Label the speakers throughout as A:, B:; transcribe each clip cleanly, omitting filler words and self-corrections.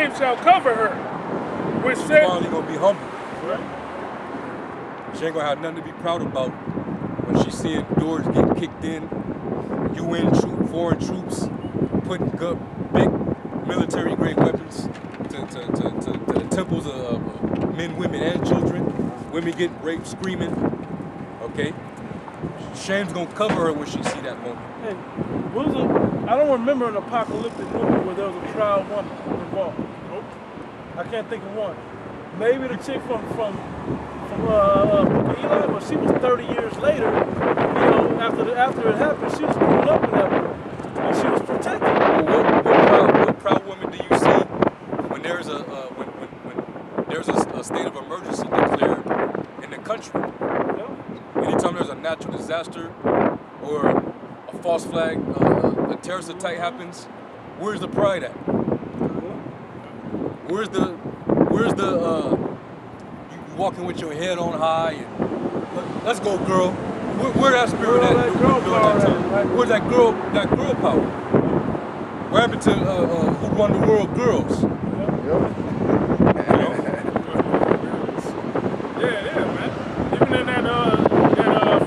A: shame shall cover her. Which
B: She's
A: said,
B: finally gonna be humble.
A: right?
B: She ain't gonna have nothing to be proud about when she's seeing doors getting kicked in, UN foreign troops putting big military-grade weapons to the temples of men, women, and children. Women get raped, screaming. Okay, shame's gonna cover her when she see that moment.
A: Hey, I don't remember an apocalyptic movie where there was a trial woman involved. Nope. I can't think of one. Maybe the chick from Book of Eli, but she was 30 years later. You know, after it happened, she was grown up in that world, and she was protected.
B: Well, what proud woman do you see when there's a state of emergency declared in the country? Yeah. Anytime there's a natural disaster or a false flag, a terrorist attack happens, where's the pride at? Where's the you walking with your head on high and let's go, girl. Where that spirit at? Where's that girl power? What happened to Who Run the World girls?
A: Yeah, man. Even in that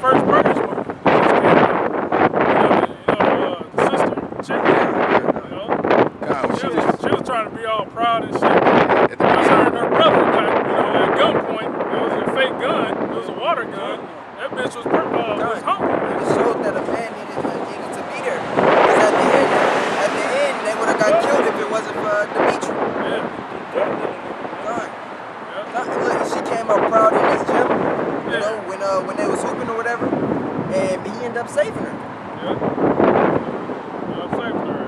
A: first Burgers movie, the sister chick, she was trying to be all proud and shit. Her and her brother got, at gunpoint. It was a fake gun. It was a water gun. That bitch was humble.
C: It showed that a man needed to be there. Because at the end, they would have got killed if it wasn't for Dimitri. Look, she came up proud in this gym, when they was hooping or whatever, and he ended up saving her.
A: Saving her.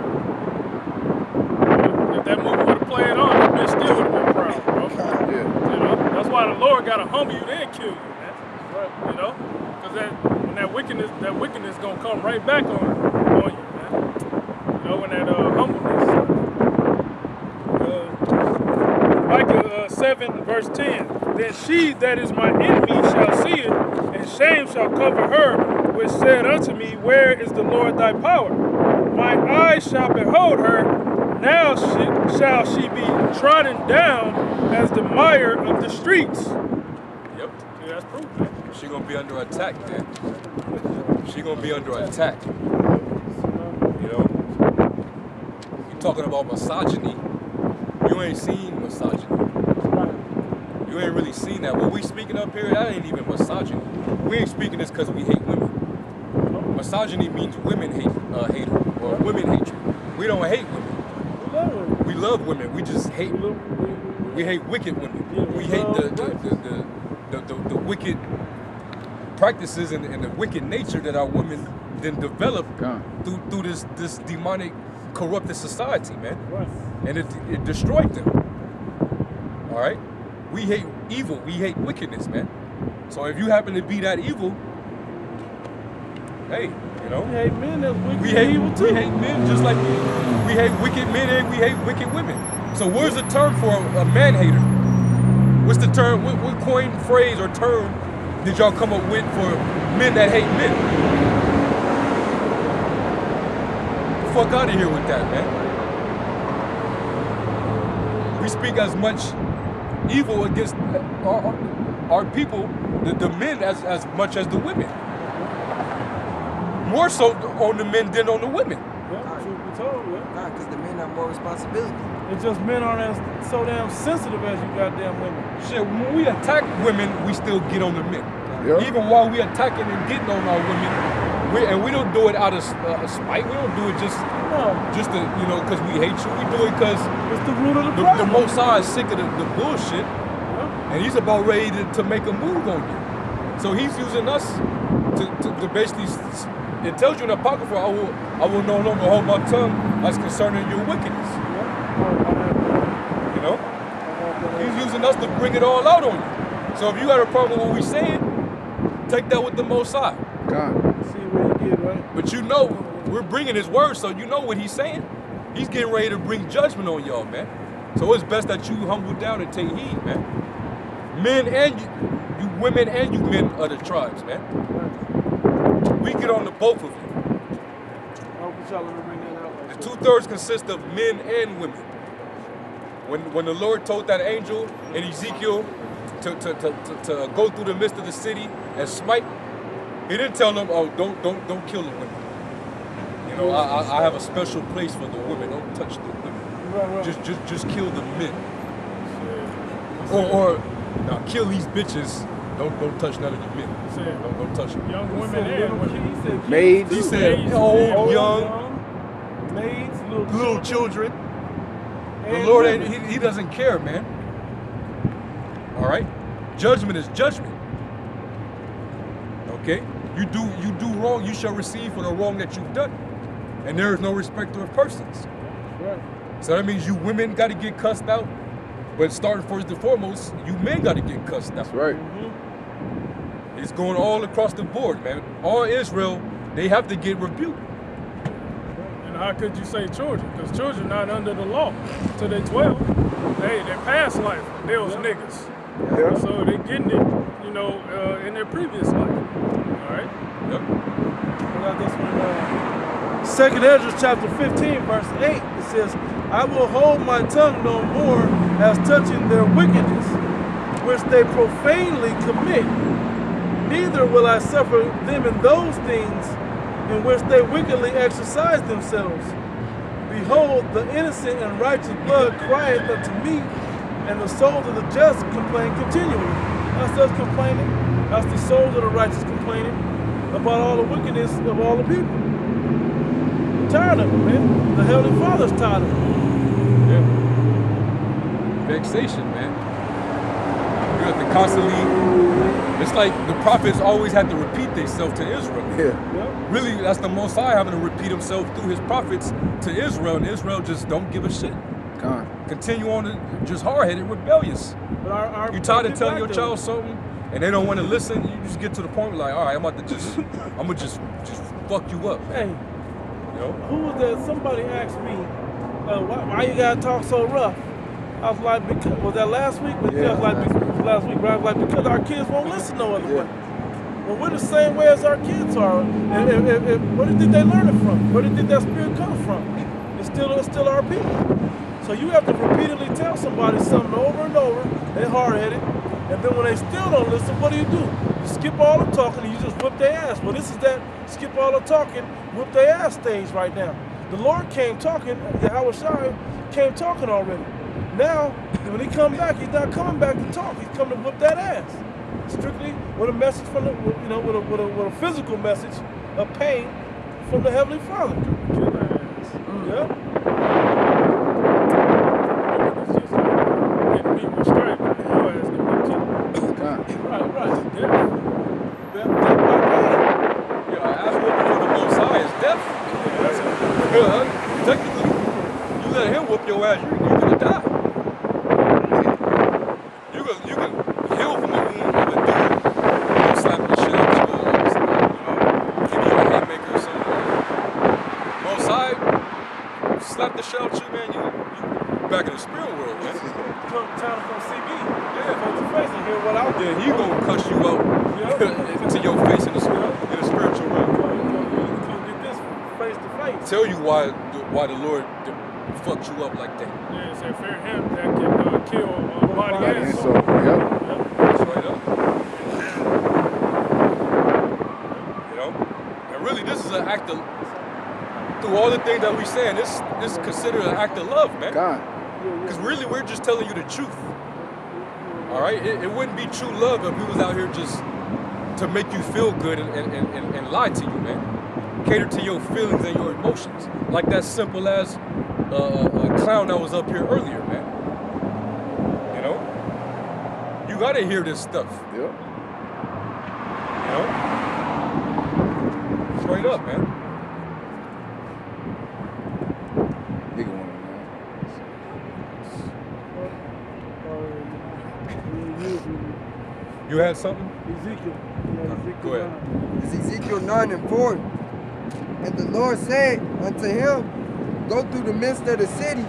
A: If that movie would have played on, that bitch still would have been proud, bro. That's why the Lord got to humble you, then kill you, man. Because when that wickedness gonna come right back on you, man. When that humbleness. Micah 7 verse 10. Then she that is my enemy shall see it, and shame shall cover her, which said unto me, Where is the Lord thy power? My eyes shall behold her, now shall she be trodden down as the mire of the streets.
B: Yep.
A: Yeah, that's proof, man.
B: She gonna be under attack, man. She gonna be under attack. You talking about misogyny? You ain't seen misogyny. You ain't really seen that. What we speaking up here, that ain't even misogyny. We ain't speaking this because we hate women. Misogyny means women hater or women hatred. We don't hate women. We love women. We just hate. We hate wicked women. We hate the wicked practices and the wicked nature that our women then develop through this demonic, corrupted society, man. And it destroyed them. All right. We hate evil. We hate wickedness, man. So if you happen to be that evil, hey,
A: We hate men that's wicked.
B: We hate men just like we hate wicked men and we hate wicked women. So where's the term for a man hater? What's the term? What coined phrase or term did y'all come up with for men that hate men? Get the fuck out of here with that, man. We speak as much evil against our people, the men, as much as the women. More so on the men than on the women.
A: Yeah, truth be told, yeah.
C: Because the men have more responsibility.
A: It's just men aren't so damn sensitive as you goddamn women.
B: Shit, when we attack women, we still get on the men.
D: Yeah.
B: Even while we attacking and getting on our women, we don't do it out of spite. We don't do it just to, because we hate you. We do it because
A: it's the root of the
B: problem. The Most High is sick of the bullshit, and he's about ready to make a move on you. So he's using us to basically. It tells you in the Apocrypha, I will no longer hold my tongue as concerning your wickedness. He's using us to bring it all out on you. So if you got a problem with what we're saying, take that with the Most High.
D: God.
A: See what he did, right?
B: But we're bringing his word, so you know what he's saying. He's getting ready to bring judgment on y'all, man. So it's best that you humble down and take heed, man. Men and you women and you men of the tribes, man. We get on the both of you.
A: I hope y'all ever bring that out.
B: The 2/3 consist of men and women. When the Lord told that angel in Ezekiel to go through the midst of the city and smite, he didn't tell them, oh, don't kill the women. You know, I have a special place for the women. Don't touch the women.
A: Right.
B: Just kill the men. Or now kill these bitches. Don't touch none of the men. Don't touch them.
A: Young women and women.
D: He said
C: Maids.
B: He said old, young,
D: maids,
B: little children. The
D: and
B: Lord
D: women.
B: he doesn't care, man. All right? Judgment is judgment. Okay? You do wrong, you shall receive for the wrong that you've done. And there is no respecter of persons.
D: Right.
B: So that means you women got to get cussed out. But starting first and foremost, you men got to get cussed out.
C: That's right.
B: It's going all across the board, man. All Israel, they have to get rebuked.
A: And how could you say children? Because children not under the law till they're 12. They past life, they was niggas.
C: Yeah.
A: So they getting it, you know, in their previous life. All right?
B: Yep.
D: I got this one. Second Ezra chapter 15, verse 8. It says, I will hold my tongue no more as touching their wickedness, which they profanely commit. Neither will I suffer them in those things in which they wickedly exercise themselves. Behold, the innocent and righteous blood crieth unto me, and the souls of the just complain continually. That's us complaining. That's the souls of the righteous complaining about all the wickedness of all the people. I'm tired of it, man. The Heavenly Father's tired of it.
B: Yeah. Vexation, man. You have to constantly, it's like the prophets always had to repeat themselves to Israel.
C: Yeah.
B: Really, that's the Most High having to repeat himself through his prophets to Israel, and Israel just don't give a shit.
C: Con.
B: Continue on to just hard-headed, rebellious.
D: But our
B: You tired of telling your child something, and they don't want to listen, you just get to the point where like, all right, I'm gonna just fuck you up, man.
D: Hey,
B: You know?
D: who was that? Somebody asked me, why you gotta talk so rough? I was like, because, was that last week? But
C: Yeah,
D: I was like,
C: last
D: because, last week, but I was like, because our kids won't listen no other way. Well, we're the same way as our kids are. And where did they learn it from? Where did that spirit come from? It's still our people. So you have to repeatedly tell somebody something over and over. They're hard-headed. And then when they still don't listen, what do? You skip all the talking and you just whip their ass. Well, this is that skip all the talking, whip their ass stage right now. The Lord came talking, Yahweh Shai came talking already. Now, when he come back, he's not coming back to talk. He's coming to whip that ass. Strictly with a message from the, you know, with a physical message of pain from the Heavenly Father. Yeah.
A: It's just like getting beat with straight. Your ass gonna get killed.
C: Con.
D: Right.
A: Yeah.
D: Death by pain.
B: Yeah, ask whooping for the Most High is death. Technically, you let him whoop your ass, you're gonna die. You can heal from a wound of a dude slapping the shit out of you, give you a haymaker or something. Most High, slap the shit out of you, man, you back in the spirit world, man.
D: Time to come see me.
B: Yeah.
D: Face to face and hear what I'm
B: Then he gonna cuss you out to your face in the spiritual realm.
D: Come get this face to face.
B: Tell you why the Lord fucked you up like that.
A: Yeah, it's that fear him that can kill body
C: Body
A: and
C: and
A: soul.
C: soul. Yep.
B: That's right up. You know? And really this is an act of, through all the things that we saying, this is considered an act of love, man.
C: Con.
B: Because really we're just telling you the truth. Alright? It wouldn't be true love if we was out here just to make you feel good and lie to you, man. Cater to your feelings and your emotions. Like that simple as a clown that was up here earlier, man. You know? You gotta hear this stuff.
C: Yep.
B: You know? Straight up, man.
C: Big one, man.
B: You had something?
D: Ezekiel.
B: Go ahead.
C: It's Ezekiel 9:4. And the Lord said unto him, go through the midst of the city,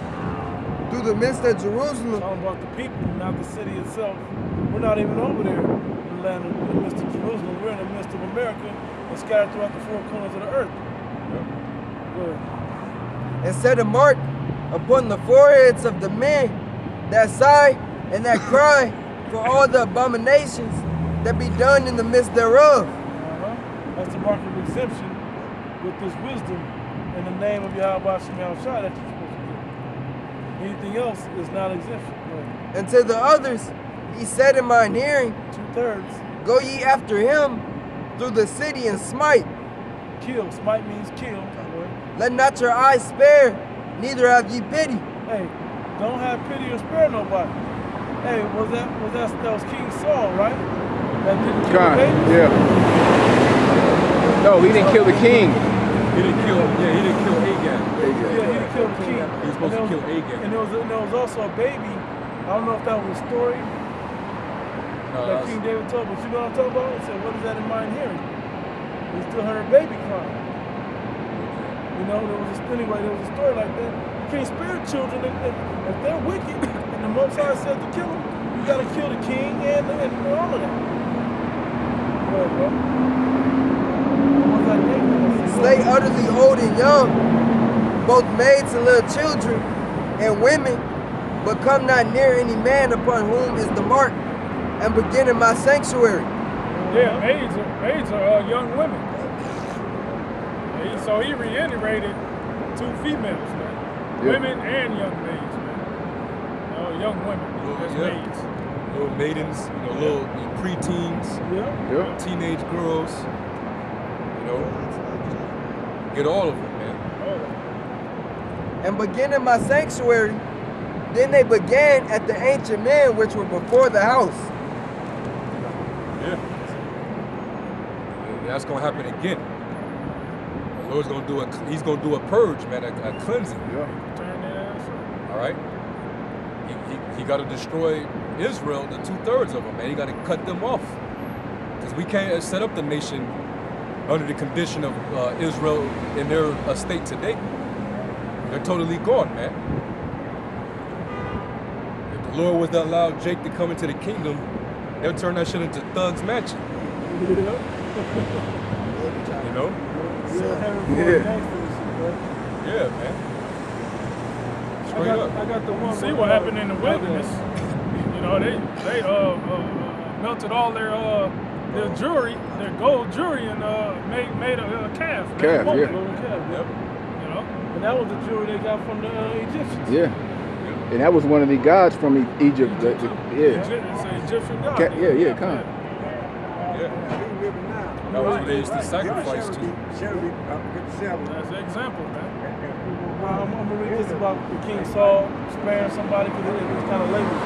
C: through the midst of Jerusalem.
D: Talking about the people, not the city itself. We're not even over there in the land in the midst of Jerusalem. We're in the midst of America and scattered throughout the four corners of the earth. Go ahead.
C: And set a mark upon the foreheads of the men that sigh and that cry for all the abominations that be done in the midst thereof.
D: That's the mark of exemption with this wisdom in the name of Yahweh Shem Yahushua that you're supposed to get. Anything else is not exemption. Right.
C: And to the others, he said in mine hearing,
D: 2/3.
C: go ye after him through the city and smite.
D: Kill. Smite means kill. Right?
C: Let not your eyes spare, neither have ye pity.
D: Hey, don't have pity or spare nobody. Hey, that was King Saul, right? That didn't kill
E: God,
D: babies?
E: yeah. No, he didn't kill the king.
B: He didn't kill Agag.
D: Yeah, he didn't kill the king.
B: He was supposed to kill Agag.
D: And there was also a baby. I don't know if that was a story that King David told, but you know what I'm talking about? He said, what is that in mine hearing? He still heard a baby crying. You know, there was a story like that. You can't spare children if they're wicked, and the Most High says to kill them, you got to kill the king and all of that. Go ahead, bro. What was that name?
C: Slay utterly old and young, both maids and little children, and women, but come not near any man upon whom is the mark, and begin in my sanctuary.
A: Yeah, maids are young women. So he reiterated 2 females, man.
E: Yeah.
A: Women and young maids, man. Young women, as maids.
B: Little maidens, little preteens,
D: Yeah.
B: teenage girls. Get all of them, man.
C: And begin in my sanctuary. Then they began at the ancient men which were before the house.
B: Yeah. And that's gonna happen again. The Lord's gonna he's gonna do a purge, man, a cleansing.
E: Yeah.
A: Turn their ass up.
B: All right. He got to destroy Israel, the 2/3 of them, man. He got to cut them off, because we can't set up the nation under the condition of Israel in their state today. They're totally gone, man. If the Lord was to allow Jake to come into the kingdom, they'll turn that shit into Thug's Mansion. You know? Yeah, man. Straight up.
D: I got the one.
A: See what happened in the wilderness. They melted all their jewelry, their gold jewelry, and made a calf.
E: Calf,
A: woman,
E: yeah.
B: Yep.
D: And that was the jewelry they got from the Egyptians.
E: Yeah. And that was one of the gods from Egypt.
A: Egypt too.
E: Yeah.
A: It's an Egyptian god.
E: Yeah, Khan.
B: Yeah. That was what they used to sacrifice to.
A: That's an example, man.
D: I'm going to read this about the King Saul sparing somebody because it was kind of labeled.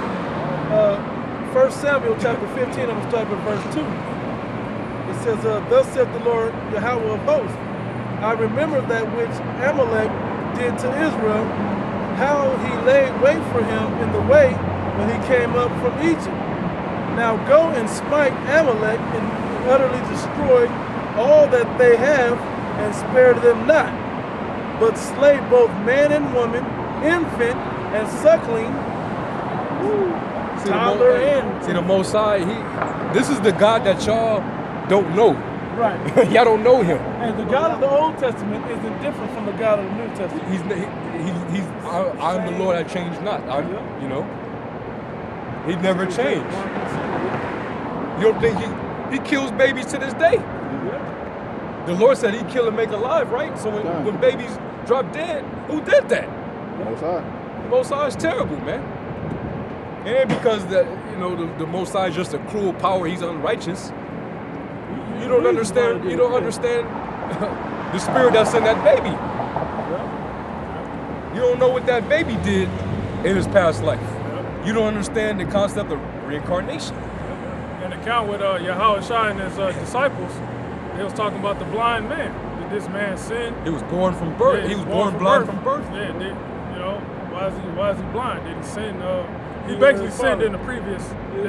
D: 1 Samuel chapter 15, I'm going to start with verse 2. It says, thus saith the Lord Yahweh of hosts, I remember that which Amalek did to Israel, how he laid wait for him in the way when he came up from Egypt. Now go and smite Amalek and utterly destroy all that they have and spare them not, but slay both man and woman, infant and suckling, toddler and...
B: See, the Most High, this is the God that y'all don't know.
D: Right.
B: Y'all don't know him.
D: And the God of the Old Testament isn't different from the God of the New Testament.
B: I'm the Lord, I change not. He never changed. You don't think he kills babies to this day? The Lord said he'd kill and make alive, right? So when babies drop dead, who did that?
E: Most High.
B: The Most High is terrible, man. And because the Most High is just a cruel power, he's unrighteous. You don't understand the spirit that's in that baby. You don't know what that baby did in his past life. You don't understand the concept of reincarnation.
A: An account with Yahushua and his disciples, they was talking about the blind man. Did this man sin?
B: He was born from birth.
A: Yeah,
B: he was born blind from birth.
A: Yeah, why is he blind? Did he sin? He basically sinned in his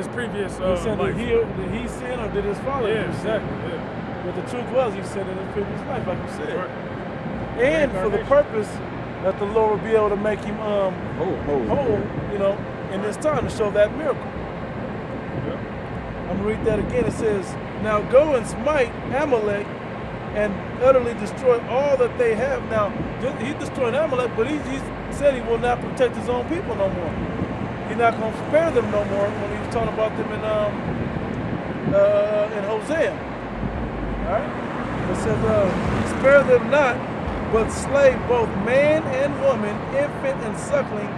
A: previous life.
D: Did he sin or did his father?
A: Yeah, exactly. Yeah.
D: But the truth was he sinned in his previous life, like you said.
A: Right.
D: And for the purpose that the Lord would be able to make him whole, in this time to show that miracle. I'm gonna read that again. It says, now go and smite Amalek and utterly destroy all that they have. Now, he destroyed Amalek, but he said he will not protect his own people no more. He's not going to spare them no more when he was talking about them in Hosea. All right? It says, spare them not, but slay both man and woman, infant and suckling,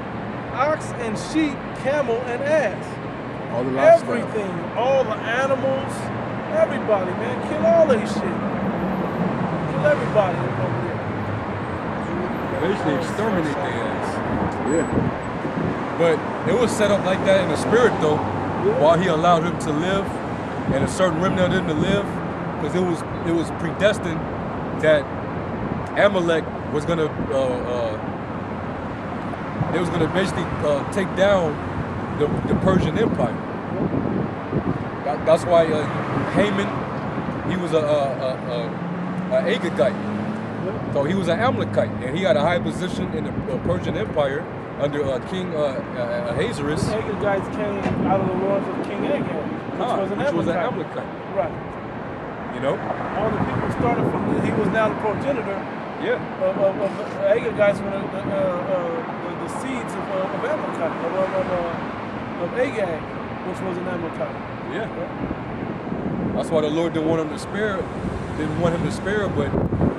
D: ox and sheep, camel and ass.
E: All the livestock.
D: Everything, all the animals, everybody, man. Kill all that shit. Kill everybody over there.
B: They used to exterminate their ass.
E: Yeah.
B: But it was set up like that in the spirit, though, while he allowed him to live and a certain remnant of them to live, because it was predestined that Amalek was gonna they was gonna basically take down the Persian Empire. That's why Haman, he was a Agagite, so he was an Amalekite, and he had a high position in the Persian Empire under King Ahasuerus.
D: The Agagites came out of the loins of King Agag, which was an Amalekite. Right.
B: You know?
D: All the people started from, he was now the progenitor
B: Yeah.
D: of the Agagites, the seeds of Amalekite, of Agag, which was an Amalekite.
B: Yeah. That's why the Lord didn't want him to spare, but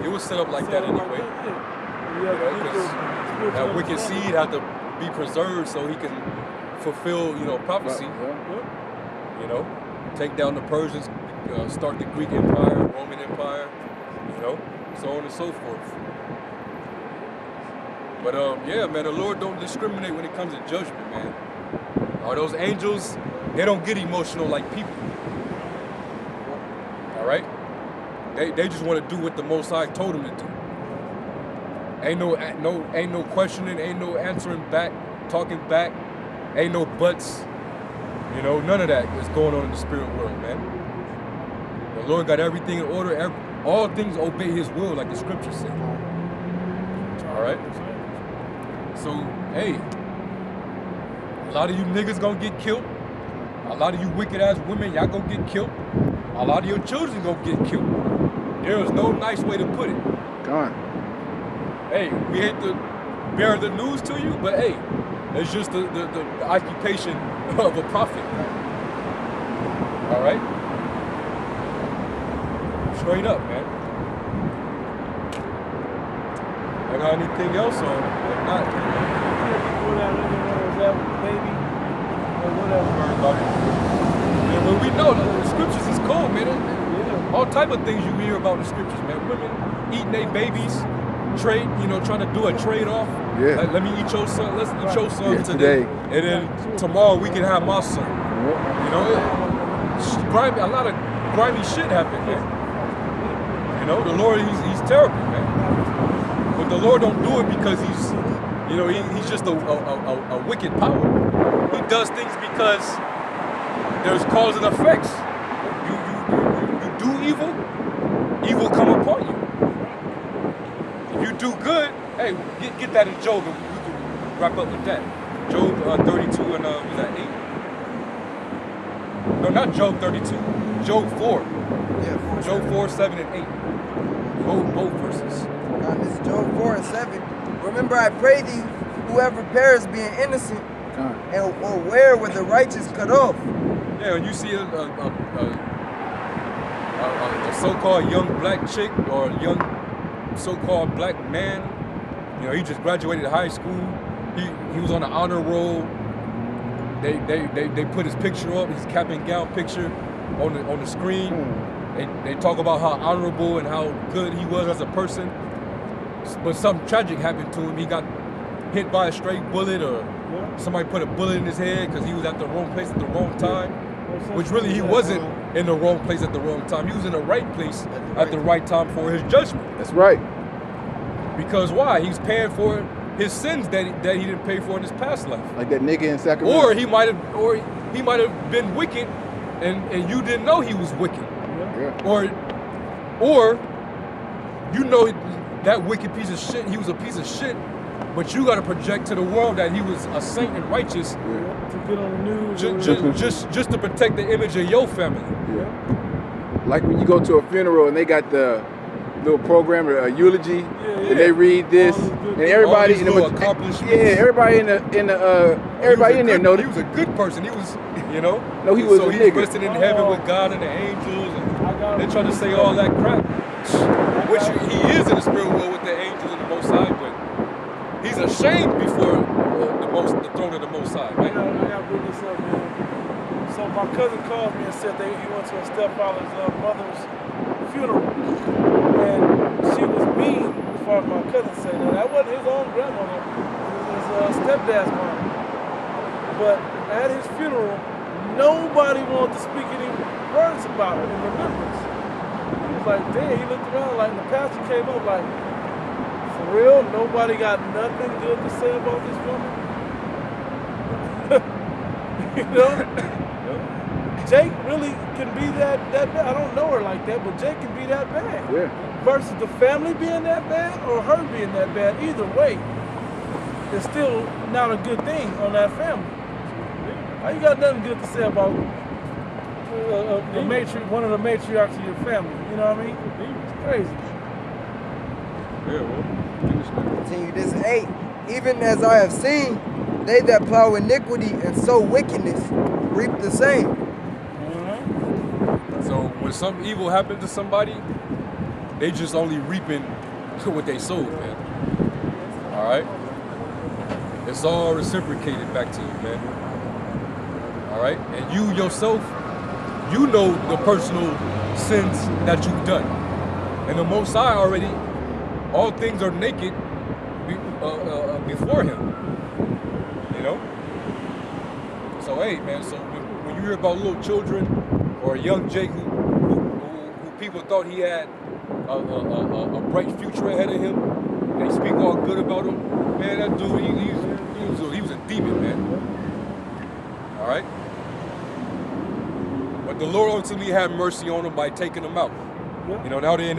B: it was set up like that anyway. That wicked seed had to be preserved so he can fulfill, prophecy. Take down the Persians, start the Greek Empire, Roman Empire, so on and so forth. But yeah, man, the Lord don't discriminate when it comes to judgment, man. Those angels, they don't get emotional like people. All right? They just want to do what the Most High told them to do. Ain't no questioning, ain't no answering back, talking back, ain't no buts. None of that is going on in the spirit world, man. The Lord got everything in order. All things obey His will, like the scripture said. All right? So, hey, a lot of you niggas gonna get killed. A lot of you wicked ass women, y'all gonna get killed. A lot of your children gonna get killed. There is no nice way to put it.
E: Gone.
B: Hey, we hate to bear the news to you, but hey, it's just the occupation of a prophet. All right? Straight up, man. I got anything else on? If not,
D: Baby, or whatever.
B: Man, when we know the scriptures is cold, man. All type of things you hear about the scriptures, man. Women eating their babies, trade, trying to do a trade off.
E: Yeah.
B: Like, let me eat your son. Let's eat your son today, and then tomorrow we can have my son. A lot of grimy shit happened, man. The Lord, he's terrible, man. But the Lord don't do it because he's just a wicked power. He does things because there's cause and effects. You do evil, evil come upon you. If you do good, hey, get that in Job, and we can wrap up with that. Job 32 and was that 8? No, not Job 32. Job 4.
C: Yeah,
B: Job 4, 7, and 8. Both verses.
C: This is Job 4 and 7. Remember, I pray thee, whoever perished being innocent, or where were the righteous cut off?
B: Yeah, when you see a so-called young black chick or a young so-called black man, he just graduated high school. He was on the honor roll. They put his picture up, his cap and gown picture on the screen. They talk about how honorable and how good he was as a person. But something tragic happened to him. He got hit by a stray bullet, or somebody put a bullet in his head because he was at the wrong place at the wrong time. Which really, he wasn't in the wrong place at the wrong time. He was in the right place at the right time for his judgment.
E: That's right.
B: Because why? He's paying for his sins that he didn't pay for in his past life.
E: Like that nigga in Sacramento.
B: Or he might have been wicked, and you didn't know he was wicked.
E: Yeah.
B: Or that wicked piece of shit, he was a piece of shit, but you got to project to the world that he was a saint and righteous
D: To get on the news.
B: just to protect the image of your family.
E: Yeah. Like when you go to a funeral and they got the little program, a eulogy,
D: yeah.
E: and they read this,
D: All those good
E: and
D: things.
E: everybody
B: All these
E: in the
B: little accomplishments.
E: yeah, everybody in the everybody in there know
B: He
E: that.
B: was a good person. He was, you know.
E: No, he was
B: so
E: a
B: he's
E: nigga.
B: resting in heaven with God and the angels,
D: I
B: and
D: got
B: they try to say all that crap, which he is in the spirit world with the angels and the Most High, but he's ashamed before the throne of the Most High,
D: I
B: right?
D: got to bring this up, man. So my cousin called me and said he went to his stepfather's mother's funeral, and she was mean, as far as my cousin said. Now, that wasn't his own grandmother, it was his stepdad's mom. But at his funeral, nobody wanted to speak any words about it in remembrance. He was like, damn, he looked around like, and the pastor came up like, for real, nobody got nothing good to say about this woman? You know? Jake really can be that bad. I don't know her like that, but Jake can be that bad.
E: Yeah.
D: Versus the family being that bad or her being that bad. Either way, it's still not a good thing on that family. How you got nothing good to say about one of the matriarchs of your family? You know what I mean? It's crazy.
B: Yeah, well, finish that.
C: Continue this 8. Even as I have seen, they that plow iniquity and sow wickedness reap the same.
B: So when some evil happens to somebody, they just only reaping what they sowed, man. All right? It's all reciprocated back to you, man. All right? And you yourself, you know the personal sins that you've done. And the Most High already, all things are naked before Him. You know? So, hey, man, so when you hear about little children or a young Jake who people thought he had a bright future ahead of him, they speak all good about him, man, that dude, he was a demon, man. All right? But the Lord ultimately had mercy on them by taking them out. You know, now they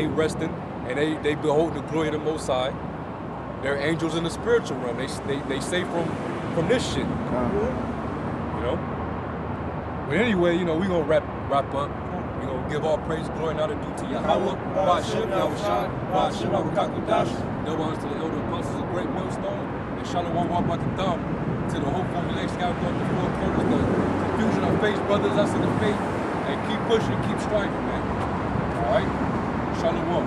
B: resting and they behold the glory of the Most High. They're angels in the spiritual realm. They safe from this shit. You know? But anyway, you know, we're gonna wrap up. We're gonna give all praise, glory, and honor due to Yahweh, Ba'ashem, Yahushua, Ba'ashem, Abakakudash. Double honors to the elder apostles of Great Millstone, and Shalom Wabakatam to the whole formulation scattered throughout the four corners, the confusion of faith, brothers, us in the faith, and keep pushing, keep striving, man. All right? Shalom.